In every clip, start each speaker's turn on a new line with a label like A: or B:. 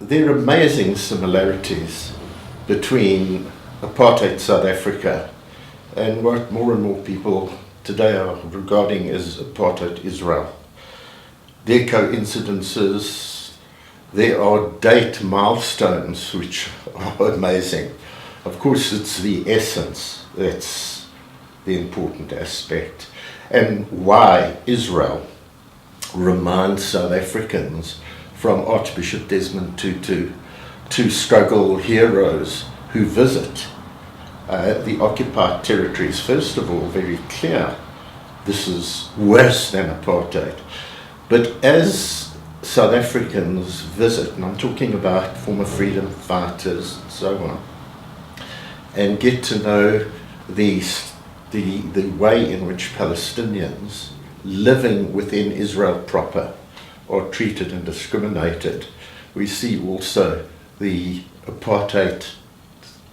A: there are amazing similarities between apartheid South Africa and what more and more people today are regarding as apartheid Israel. There are coincidences, there are date milestones which are amazing. Of course, it's the essence that's the important aspect, and why Israel reminds South Africans from Archbishop Desmond Tutu to struggle heroes who visit the occupied territories. First of all, very clear, this is worse than apartheid. But as South Africans visit, and I'm talking about former freedom fighters and so on, and get to know the way in which Palestinians living within Israel proper are treated and discriminated, we see also the apartheid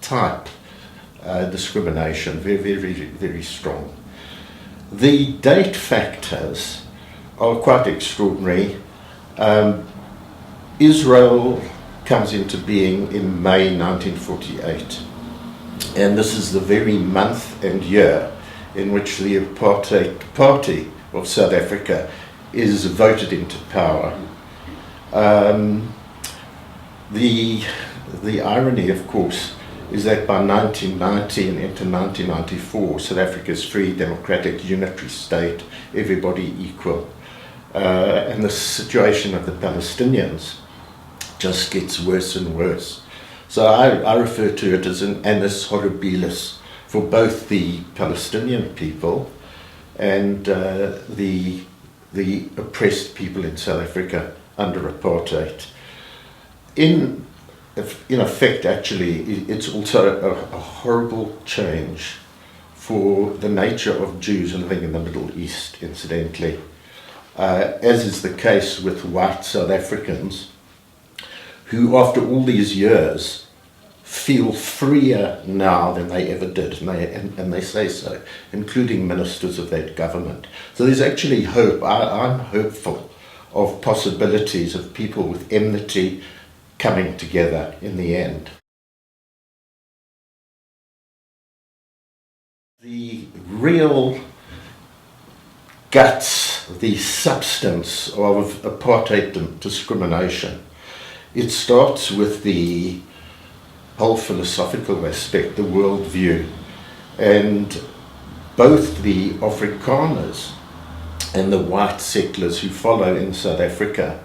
A: type discrimination very, very, very strong. The date factors are quite extraordinary. Israel comes into being in May 1948, and this is the very month and year in which the Apartheid Party of South Africa is voted into power. The irony, of course, is that by 1990 and into 1994, South Africa's free, democratic, unitary state, everybody equal. And the situation of the Palestinians just gets worse and worse. So I refer to it as an annus horribilis for both the Palestinian people and the oppressed people in South Africa under apartheid. In effect, actually, it's also a horrible change for the nature of Jews living in the Middle East, incidentally. As is the case with white South Africans, who after all these years feel freer now than they ever did, and they say so, including ministers of that government. So there's actually hope. I'm hopeful of possibilities of people with enmity coming together in the end. The real guts, the substance of apartheid discrimination, it starts with the whole philosophical aspect, the worldview, and both the Afrikaners and the white settlers who follow in South Africa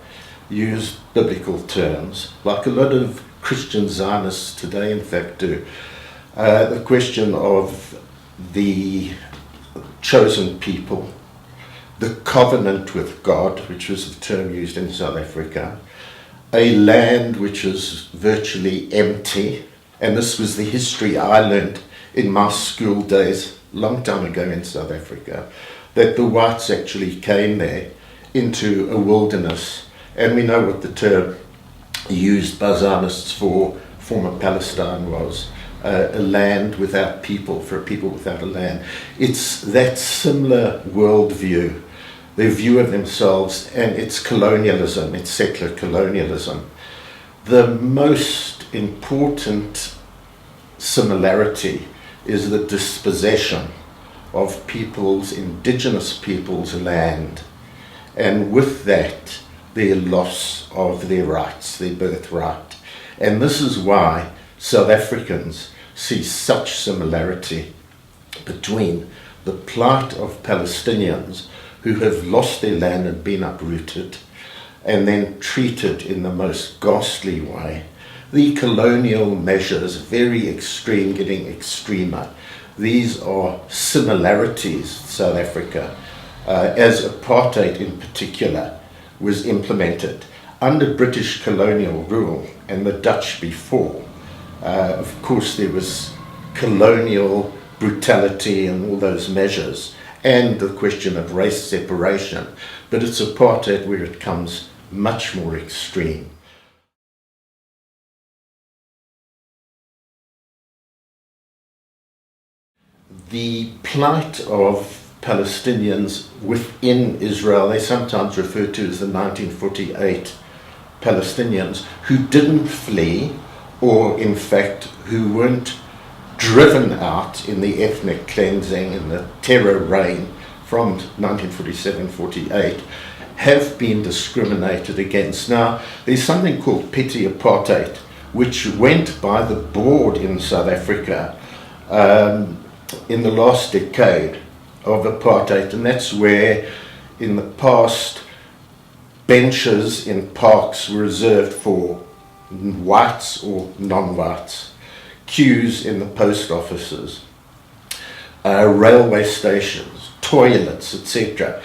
A: use biblical terms, like a lot of Christian Zionists today in fact do. The question of the chosen people, the covenant with God, which was the term used in South Africa, a land which is virtually empty, and this was the history I learned in my school days, long time ago in South Africa, that the whites actually came there into a wilderness. And we know what the term used by Zionists for former Palestine was, a land without people, for a people without a land. It's that similar worldview, their view of themselves, and it's colonialism, it's settler colonialism. The most important similarity is the dispossession of indigenous people's land, and with that, their loss of their rights, their birthright. And this is why South Africans see such similarity between the plight of Palestinians who have lost their land and been uprooted and then treated in the most ghastly way. The colonial measures, very extreme, getting extremer. These are similarities, South Africa, as apartheid in particular was implemented under British colonial rule and the Dutch before. Of course, there was colonial brutality and all those measures, and the question of race separation, but it's apartheid where it comes much more extreme. The plight of Palestinians within Israel, they sometimes refer to as the 1948 Palestinians who didn't flee, or in fact who weren't driven out in the ethnic cleansing and the terror reign from 1947-48, have been discriminated against. Now, there's something called petty apartheid, which went by the board in South Africa in the last decade of apartheid, and that's where in the past benches in parks were reserved for whites or non-whites, queues in the post offices, railway stations, toilets, etc.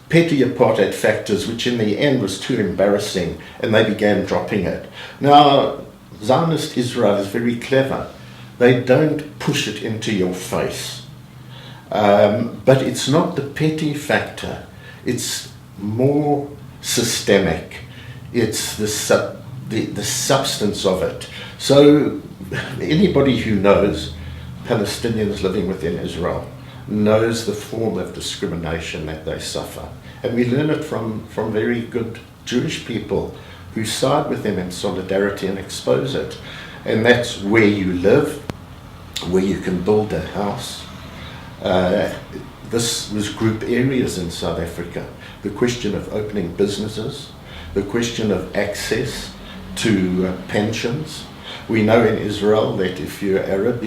A: Petty apartheid factors, which in the end was too embarrassing, and they began dropping it. Now, Zionist Israel is very clever. They don't push it into your face. But it's not the petty factor. It's more systemic. It's the substance of it. So anybody who knows Palestinians living within Israel knows the form of discrimination that they suffer. And we learn it from very good Jewish people who side with them in solidarity and expose it. And that's where you live, where you can build a house. This was group areas in South Africa. The question of opening businesses, the question of access to pensions. We know in Israel that if you're Arab,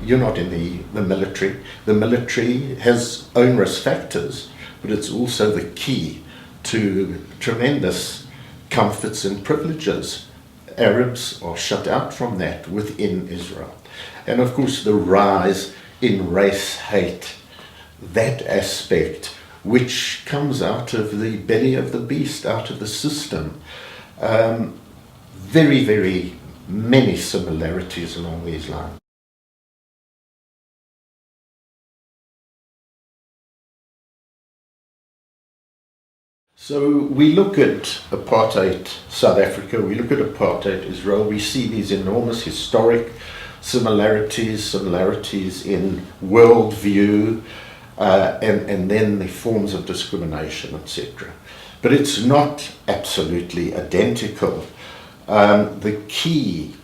A: you're not in the military. The military has onerous factors, but it's also the key to tremendous comforts and privileges. Arabs are shut out from that within Israel. And of course the rise in race hate, that aspect which comes out of the belly of the beast, out of the system. Very, very many similarities along these lines. So we look at apartheid South Africa, we look at apartheid Israel, we see these enormous historic similarities in worldview, and then the forms of discrimination, etc. But it's not absolutely identical. The key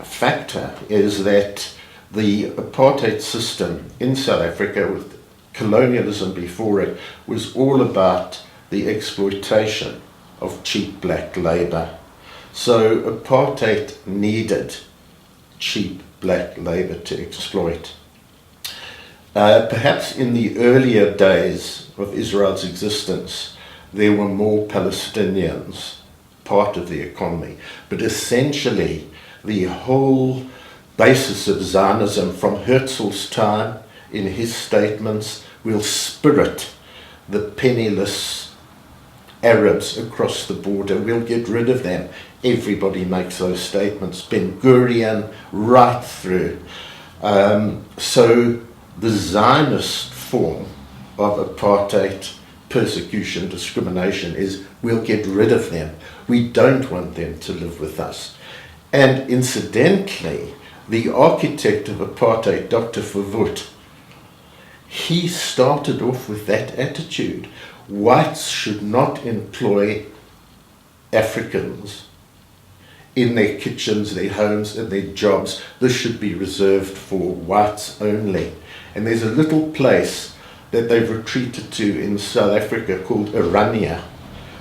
A: factor is that the apartheid system in South Africa, with colonialism before it, was all about the exploitation of cheap black labour. So apartheid needed cheap black labour to exploit. Perhaps in the earlier days of Israel's existence, there were more Palestinians part of the economy, but essentially the whole basis of Zionism from Herzl's time in his statements will spirit the penniless Arabs across the border. We'll get rid of them. Everybody makes those statements, Ben Gurion right through. So the Zionist form of apartheid, persecution, discrimination is we'll get rid of them. We don't want them to live with us. And incidentally, the architect of apartheid, Dr. Verwoerd, he started off with that attitude. Whites should not employ Africans in their kitchens, their homes, and their jobs. This should be reserved for whites only. And there's a little place that they've retreated to in South Africa called Oranje,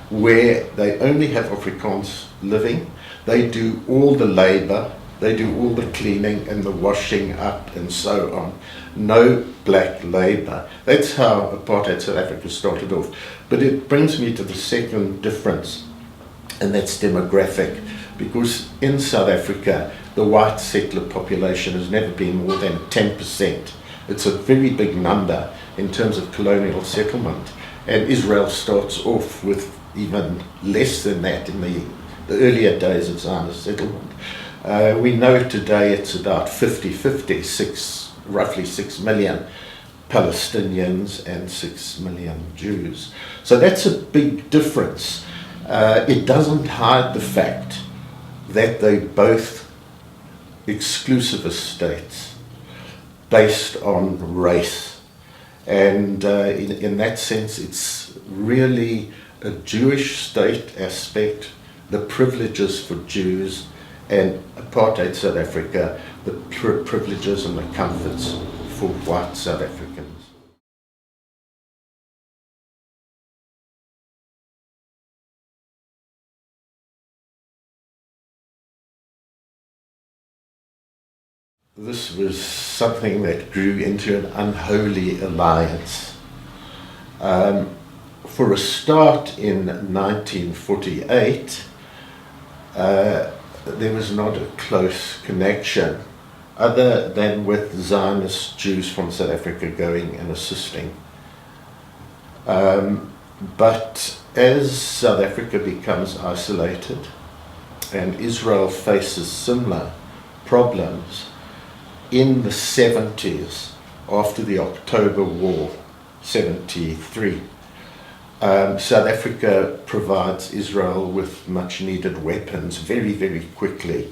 A: where they only have Afrikaans living. They do all the labour, they do all the cleaning and the washing up and so on. No black labour. That's how apartheid South Africa started off. But it brings me to the second difference, and that's demographic. Because in South Africa, the white settler population has never been more than 10%. It's a very big number in terms of colonial settlement. And Israel starts off with even less than that in the earlier days of Zionist settlement. We know today it's about 50-50, roughly 6 million Palestinians and 6 million Jews. So that's a big difference. It doesn't hide the fact that they're both exclusivist states based on race. And in that sense, it's really a Jewish state aspect the privileges for Jews, and apartheid South Africa, the privileges and the comforts for white South Africans. This was something that grew into an unholy alliance. For a start, in 1948, there was not a close connection other than with Zionist Jews from South Africa going and assisting. But as South Africa becomes isolated and Israel faces similar problems, in the 70s, after the October War, 73, South Africa provides Israel with much needed weapons very, very quickly.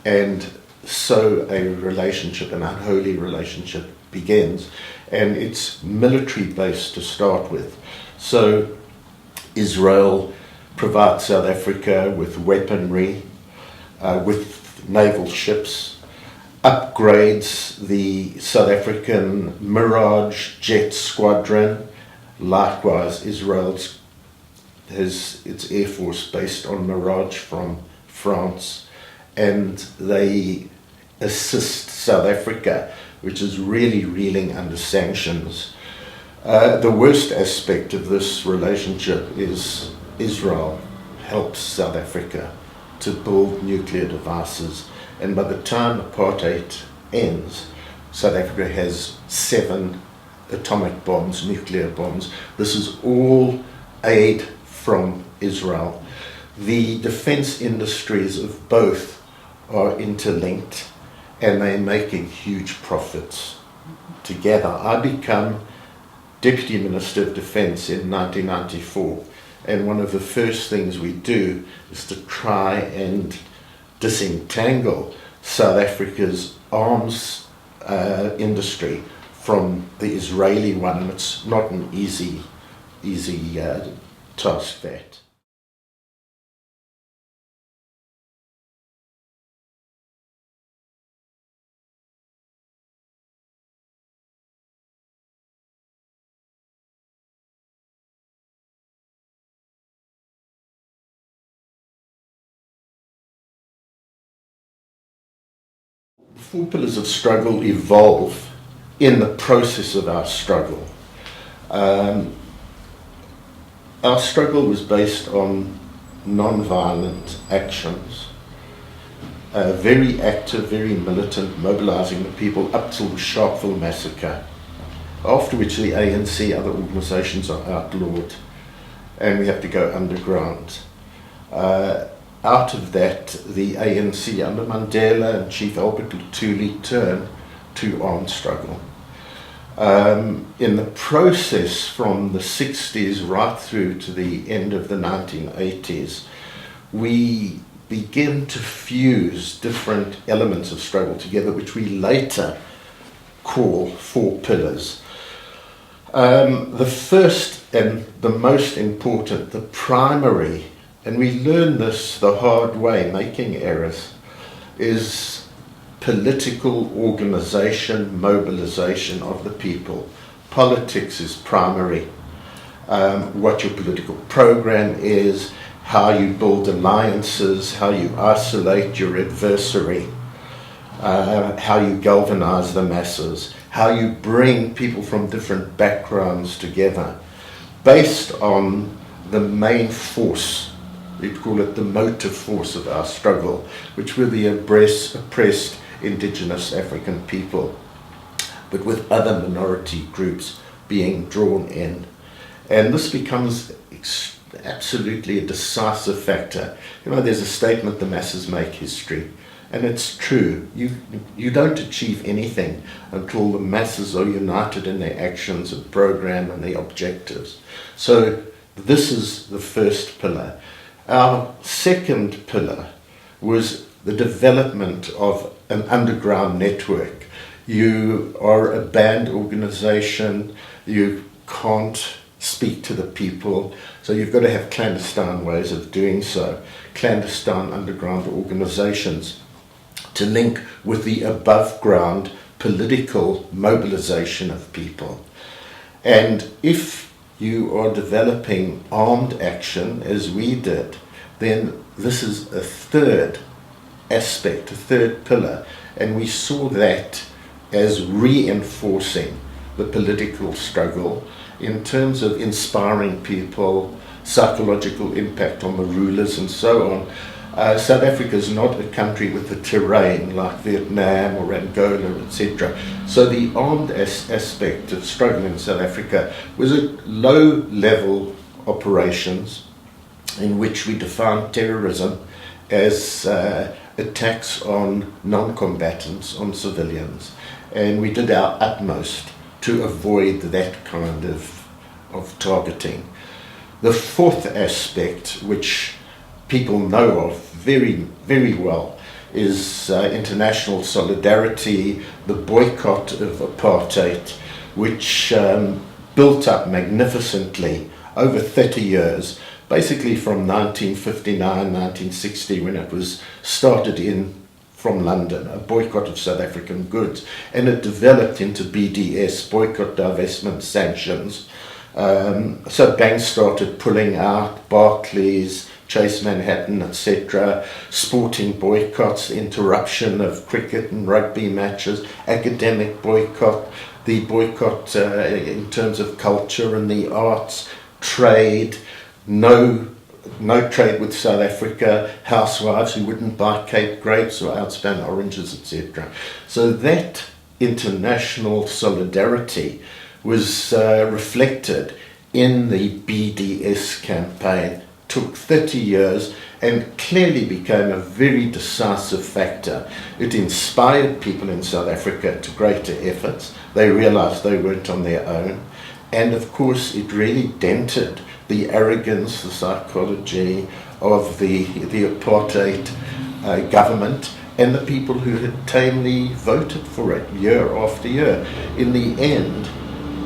A: And so a relationship, an unholy relationship, begins. And it's military based to start with. So Israel provides South Africa with weaponry, with naval ships, upgrades the South African Mirage jet squadron. Likewise, Israel has its air force based on Mirage from France, and they assist South Africa, which is really reeling under sanctions. The worst aspect of this relationship is Israel helps South Africa to build nuclear devices, and by the time apartheid ends, South Africa has 7 atomic bombs, nuclear bombs. This is all aid from Israel. The defense industries of both are interlinked, and they're making huge profits together. I become Deputy Minister of Defense in 1994, and one of the first things we do is to try and disentangle South Africa's arms industry from the Israeli one, and it's not an easy task that. The 4 pillars of struggle evolve in the process of our struggle. Our struggle was based on non-violent actions, very active, very militant, mobilizing the people up till the Sharpeville massacre, after which the ANC, other organizations are outlawed, and we have to go underground. Out of that, the ANC under Mandela and Chief Albert Lutuli turned to armed struggle. In the process from the 60s right through to the end of the 1980s, we begin to fuse different elements of struggle together, which we later call 4 pillars. The first and the most important, the primary, and we learn this the hard way, making errors, is political organization, mobilization of the people. Politics is primary. What your political program is, how you build alliances, how you isolate your adversary, how you galvanize the masses, how you bring people from different backgrounds together, based on the main force. We'd call it the motive force of our struggle, which were the oppressed Indigenous African people, but with other minority groups being drawn in. And this becomes absolutely a decisive factor. You know, there's a statement, the masses make history, and it's true. You don't achieve anything until the masses are united in their actions and program and their objectives. So this is the first pillar. Our second pillar was the development of an underground network. You are a banned organization, you can't speak to the people, So you've got to have clandestine ways of doing so, clandestine underground organizations to link with the above ground political mobilization of people. And if you are developing armed action, as we did, then this is a third aspect, a third pillar, and we saw that as reinforcing the political struggle in terms of inspiring people, psychological impact on the rulers and so on. South Africa is not a country with the terrain like Vietnam or Angola, etc. So the armed aspect of struggle in South Africa was at low-level operations in which we defined terrorism as attacks on non-combatants, on civilians, and we did our utmost to avoid that kind of targeting. The fourth aspect, which people know of very, very well, is international solidarity, the boycott of apartheid, which built up magnificently over 30 years, basically from 1959, 1960, when it was started from London, a boycott of South African goods, and it developed into BDS, Boycott, Divestment, Sanctions. So banks started pulling out, Barclays, Chase Manhattan, etc., sporting boycotts, interruption of cricket and rugby matches, academic boycott, the boycott in terms of culture and the arts, trade, no trade with South Africa, housewives who wouldn't buy Cape grapes or outspan oranges, etc. So that international solidarity was reflected in the BDS campaign, took 30 years and clearly became a very decisive factor. It inspired people in South Africa to greater efforts. They realized they weren't on their own. And of course, it really dented the arrogance, the psychology of the apartheid government and the people who had tamely voted for it year after year. In the end,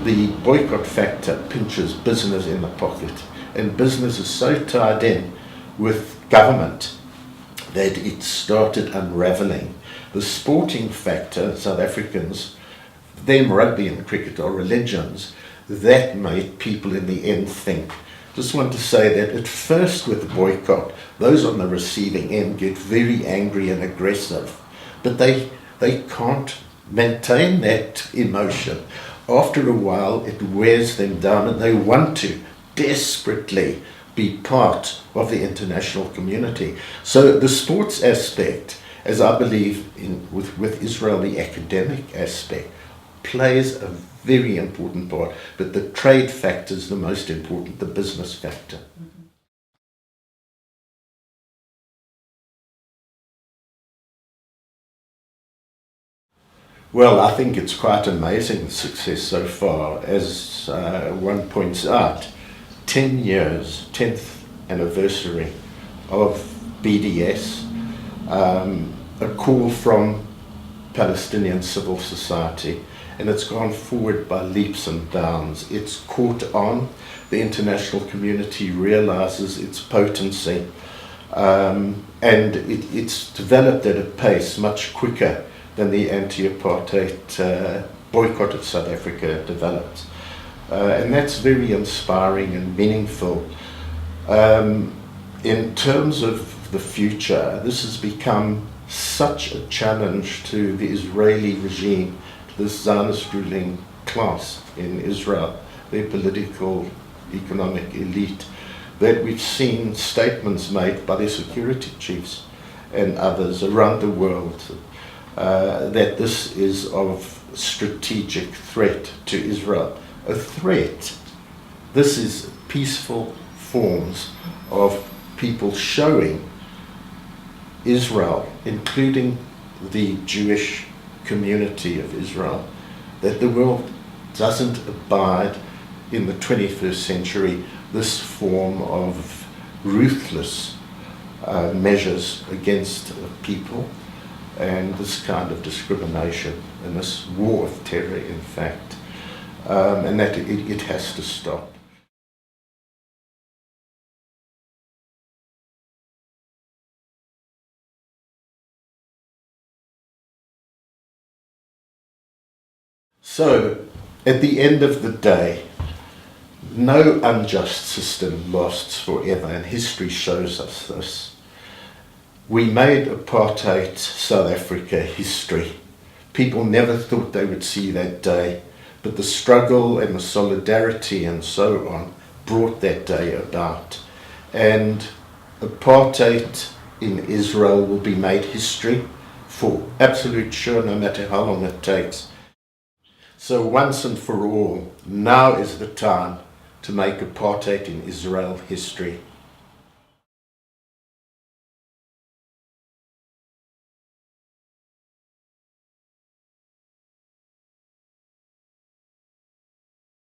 A: the boycott factor pinches business in the pocket, and business is so tied in with government that it started unraveling. The sporting factor, South Africans, them rugby and cricket are religions, that made people in the end think. Just want to say that at first with the boycott, those on the receiving end get very angry and aggressive, but they can't maintain that emotion. After a while, it wears them down and they want to desperately be part of the international community. So the sports aspect, as I believe with Israel, the academic aspect, plays a very important part, but the trade factor is the most important, the business factor. Mm-hmm. Well, I think it's quite amazing the success so far. As one points out, 10 years, 10th anniversary of BDS, a call from Palestinian civil society, and it's gone forward by leaps and bounds. It's caught on. The international community realizes its potency, and it's developed at a pace much quicker than the anti-apartheid boycott of South Africa developed. And that's very inspiring and meaningful. In terms of the future, this has become such a challenge to the Israeli regime, to the Zionist ruling class in Israel, their political, economic elite, that we've seen statements made by their security chiefs and others around the world that this is of strategic threat to Israel. A threat. This is peaceful forms of people showing Israel, including the Jewish community of Israel, that the world doesn't abide in the 21st century this form of ruthless measures against people and this kind of discrimination and this war of terror, in fact, and that it has to stop. So, at the end of the day, no unjust system lasts forever, and history shows us this. We made apartheid South Africa history. People never thought they would see that day, but the struggle and the solidarity and so on brought that day about. And apartheid in Israel will be made history for absolute sure, no matter how long it takes. So once and for all, now is the time to make apartheid in Israel history.